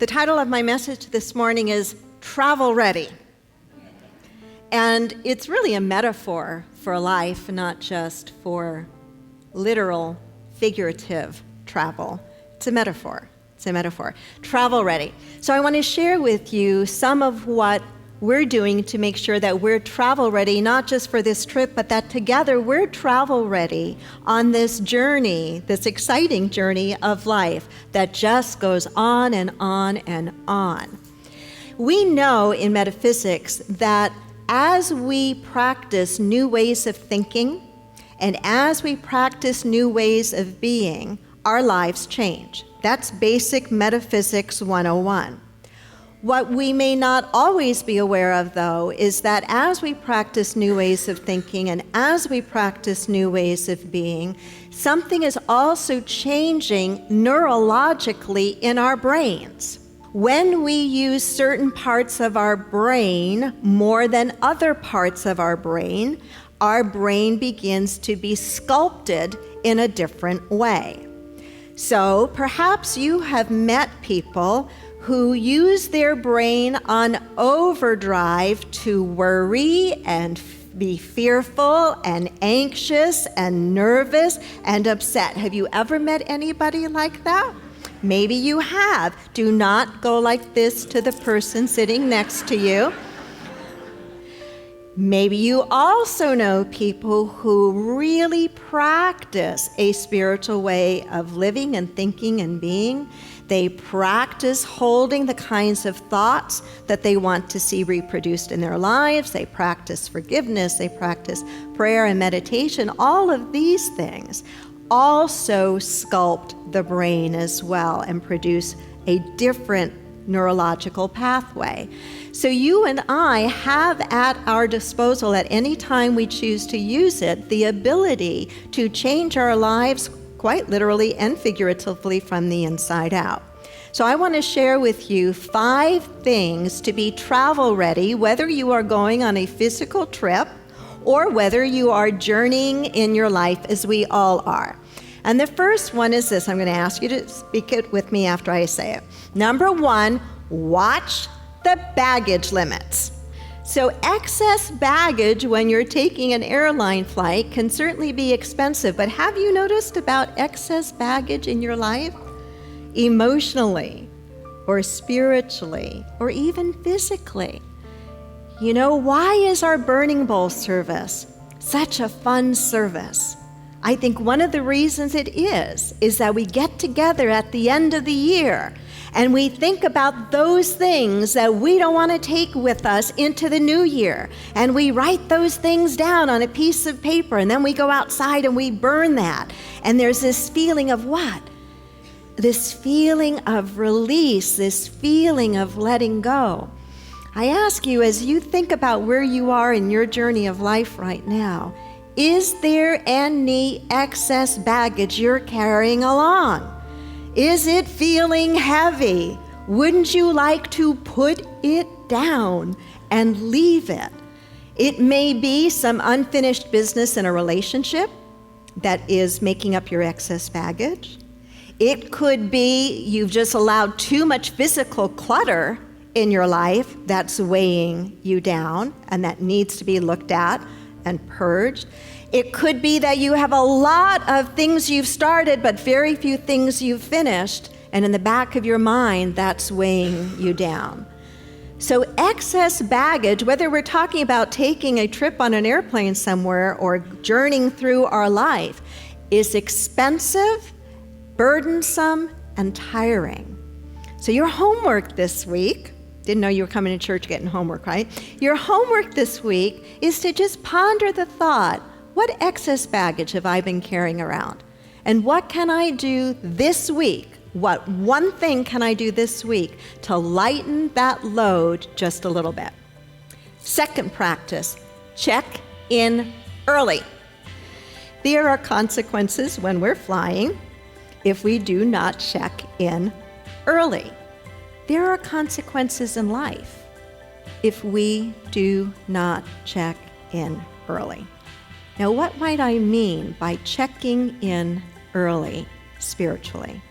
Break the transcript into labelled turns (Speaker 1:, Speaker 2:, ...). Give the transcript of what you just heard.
Speaker 1: The title of my message this morning is Travel Ready. And it's really a metaphor for life, not just for literal, figurative travel. It's a metaphor. Travel ready. So I want to share with you some of what we're doing to make sure that we're travel ready, not just for this trip, but that together we're travel ready on this journey, this exciting journey of life that just goes on and on and on. We know in metaphysics that as we practice new ways of thinking and as we practice new ways of being, our lives change. That's basic metaphysics 101. What we may not always be aware of, though, is that as we practice new ways of thinking and as we practice new ways of being, something is also changing neurologically in our brains. When we use certain parts of our brain more than other parts of our brain begins to be sculpted in a different way. So perhaps you have met people who use their brain on overdrive to worry and be fearful and anxious and nervous and upset. Have you ever met anybody like that? Maybe you have. Do not go like this to the person sitting next to you. Maybe you also know people who really practice a spiritual way of living and thinking and being. They practice holding the kinds of thoughts that they want to see reproduced in their lives. They practice forgiveness. They practice prayer and meditation. All of these things also sculpt the brain as well and produce a different neurological pathway. So you and I have at our disposal at any time we choose to use it, the ability to change our lives quite literally and figuratively from the inside out. So I want to share with you 5 things to be travel ready, whether you are going on a physical trip or whether you are journeying in your life as we all are. And the first one is this. I'm going to ask you to speak it with me after I say it. Number 1, watch the baggage limits. So excess baggage when you're taking an airline flight can certainly be expensive, but have you noticed about excess baggage in your life? Emotionally, or spiritually, or even physically. You know, why is our burning bowl service such a fun service? I think one of the reasons it is that we get together at the end of the year and we think about those things that we don't want to take with us into the new year. And we write those things down on a piece of paper and then we go outside and we burn that. And there's this feeling of what? This feeling of release, this feeling of letting go. I ask you, as you think about where you are in your journey of life right now, is there any excess baggage you're carrying along? Is it feeling heavy? Wouldn't you like to put it down and leave it? It may be some unfinished business in a relationship that is making up your excess baggage. It could be you've just allowed too much physical clutter in your life that's weighing you down and that needs to be looked at and purged. It could be that you have a lot of things you've started, but very few things you've finished, and in the back of your mind, that's weighing you down. So excess baggage, whether we're talking about taking a trip on an airplane somewhere or journeying through our life, is expensive, burdensome, and tiring. So your homework this week, didn't know you were coming to church getting homework, right? Your homework this week is to just ponder the thought, what excess baggage have I been carrying around? And what can I do this week? What one thing can I do this week to lighten that load just a little bit? Second practice, check in early. There are consequences when we're flying if we do not check in early. There are consequences in life if we do not check in early. Now, what might I mean by checking in early spiritually?